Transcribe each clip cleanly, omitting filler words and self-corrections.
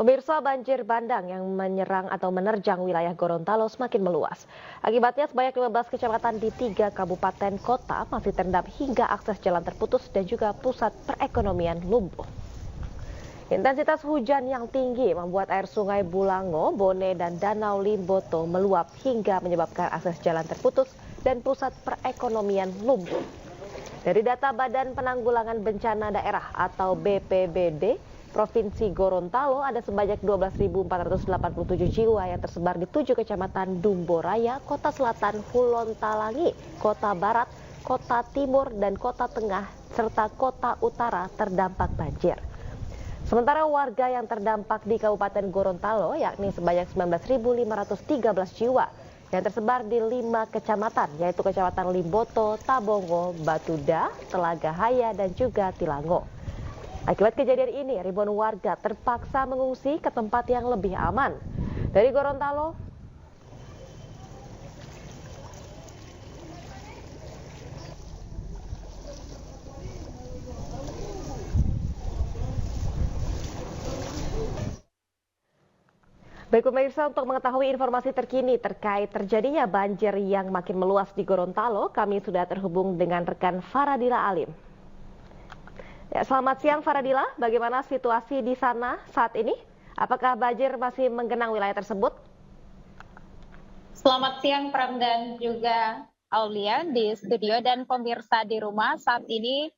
Pemirsa, banjir bandang yang menyerang atau menerjang wilayah Gorontalo semakin meluas. Akibatnya sebanyak 15 kecamatan di 3 kabupaten kota masih terendam hingga akses jalan terputus dan juga pusat perekonomian lumpuh. Intensitas hujan yang tinggi membuat air sungai Bulango, Bone, dan Danau Limboto meluap hingga menyebabkan akses jalan terputus dan pusat perekonomian lumpuh. Dari data Badan Penanggulangan Bencana Daerah atau BPBD, Provinsi Gorontalo ada sebanyak 12.487 jiwa yang tersebar di 7 kecamatan Dumboraya, Kota Selatan, Hulontalangi, Kota Barat, Kota Timur, dan Kota Tengah, serta Kota Utara terdampak banjir. Sementara warga yang terdampak di Kabupaten Gorontalo yakni sebanyak 19.513 jiwa yang tersebar di 5 kecamatan, yaitu Kecamatan Limboto, Tabongo, Batuda, Telaga Haya, dan juga Tilango. Akibat kejadian ini, ribuan warga terpaksa mengungsi ke tempat yang lebih aman. Dari Gorontalo, baik pemirsa, untuk mengetahui informasi terkini terkait terjadinya banjir yang makin meluas di Gorontalo, kami sudah terhubung dengan rekan Faradila Alim. Ya, selamat siang Faradila, bagaimana situasi di sana saat ini? Apakah banjir masih menggenang wilayah tersebut? Selamat siang Pram dan juga Aulia di studio dan pemirsa di rumah. Saat ini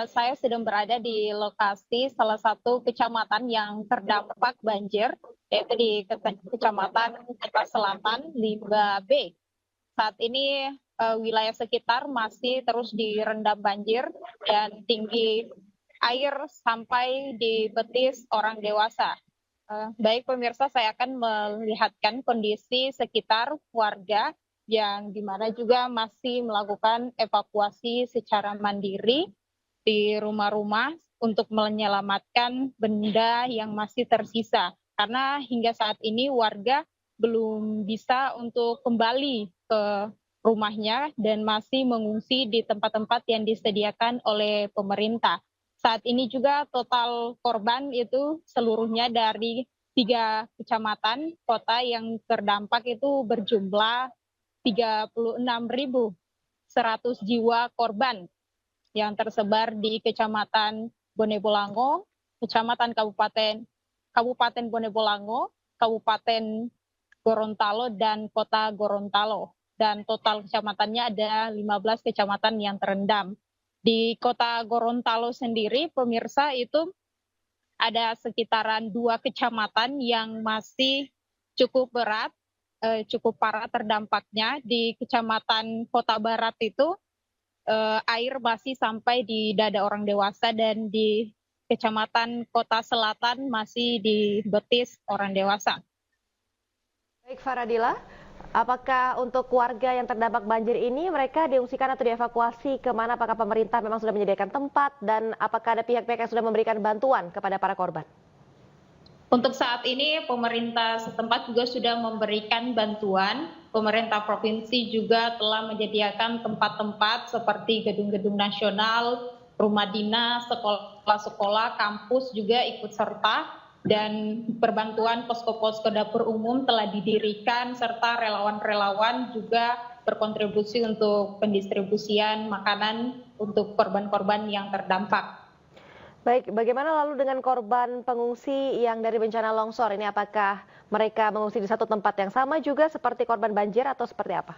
saya sedang berada di lokasi salah satu kecamatan yang terdampak banjir, yaitu di Kecamatan Kota Selatan, Limba B. Saat ini wilayah sekitar masih terus direndam banjir dan tinggi air sampai di betis orang dewasa. Baik pemirsa, saya akan melihatkan kondisi sekitar warga yang dimana juga masih melakukan evakuasi secara mandiri di rumah-rumah untuk menyelamatkan benda yang masih tersisa. Karena hingga saat ini warga belum bisa untuk kembali ke rumahnya dan masih mengungsi di tempat-tempat yang disediakan oleh pemerintah. Saat ini juga total korban itu seluruhnya dari 3 kecamatan kota yang terdampak itu berjumlah 36.100 jiwa korban yang tersebar di Kecamatan Bone Bolango, Kabupaten Bone Bolango, Kabupaten Gorontalo, dan Kota Gorontalo. Dan total kecamatannya ada 15 kecamatan yang terendam. Di Kota Gorontalo sendiri, pemirsa, itu ada sekitaran 2 kecamatan yang masih cukup berat, cukup parah terdampaknya. Di Kecamatan Kota Barat itu air masih sampai di dada orang dewasa, dan di Kecamatan Kota Selatan masih di betis orang dewasa. Baik Faradila, apakah untuk warga yang terdampak banjir ini mereka diungsikan atau dievakuasi kemana? Apakah pemerintah memang sudah menyediakan tempat dan apakah ada pihak-pihak yang sudah memberikan bantuan kepada para korban? Untuk saat ini pemerintah setempat juga sudah memberikan bantuan. Pemerintah provinsi juga telah menyediakan tempat-tempat seperti gedung-gedung nasional, rumah dinas, sekolah-sekolah, kampus juga ikut serta. Dan perbantuan posko-posko dapur umum telah didirikan, serta relawan-relawan juga berkontribusi untuk pendistribusian makanan untuk korban-korban yang terdampak. Baik, bagaimana lalu dengan korban pengungsi yang dari bencana longsor ini? Apakah mereka mengungsi di satu tempat yang sama juga seperti korban banjir atau seperti apa?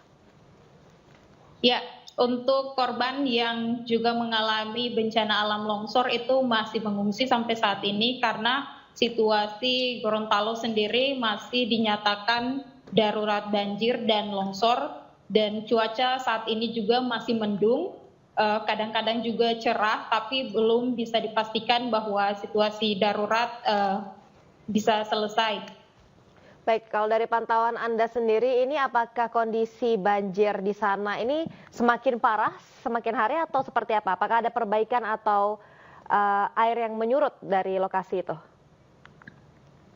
Ya, untuk korban yang juga mengalami bencana alam longsor itu masih mengungsi sampai saat ini karena situasi Gorontalo sendiri masih dinyatakan darurat banjir dan longsor, dan cuaca saat ini juga masih mendung, kadang-kadang juga cerah, tapi belum bisa dipastikan bahwa situasi darurat bisa selesai. Baik, kalau dari pantauan Anda sendiri ini apakah kondisi banjir di sana ini semakin parah semakin hari atau seperti apa? Apakah ada perbaikan atau air yang menyurut dari lokasi itu?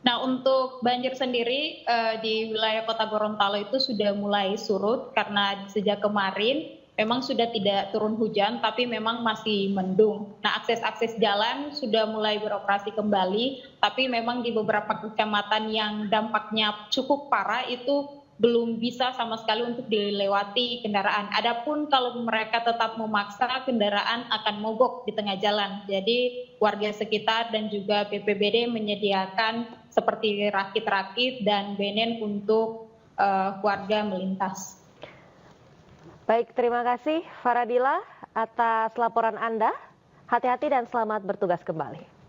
Nah, untuk banjir sendiri di wilayah Kota Gorontalo itu sudah mulai surut karena sejak kemarin memang sudah tidak turun hujan, tapi memang masih mendung. Nah, akses-akses jalan sudah mulai beroperasi kembali, tapi memang di beberapa kecamatan yang dampaknya cukup parah itu belum bisa sama sekali untuk dilewati kendaraan. Adapun kalau mereka tetap memaksa, kendaraan akan mogok di tengah jalan. Jadi warga sekitar dan juga BPBD menyediakan seperti rakit-rakit dan benen untuk warga melintas. Baik, terima kasih Faradila atas laporan Anda. Hati-hati dan selamat bertugas kembali.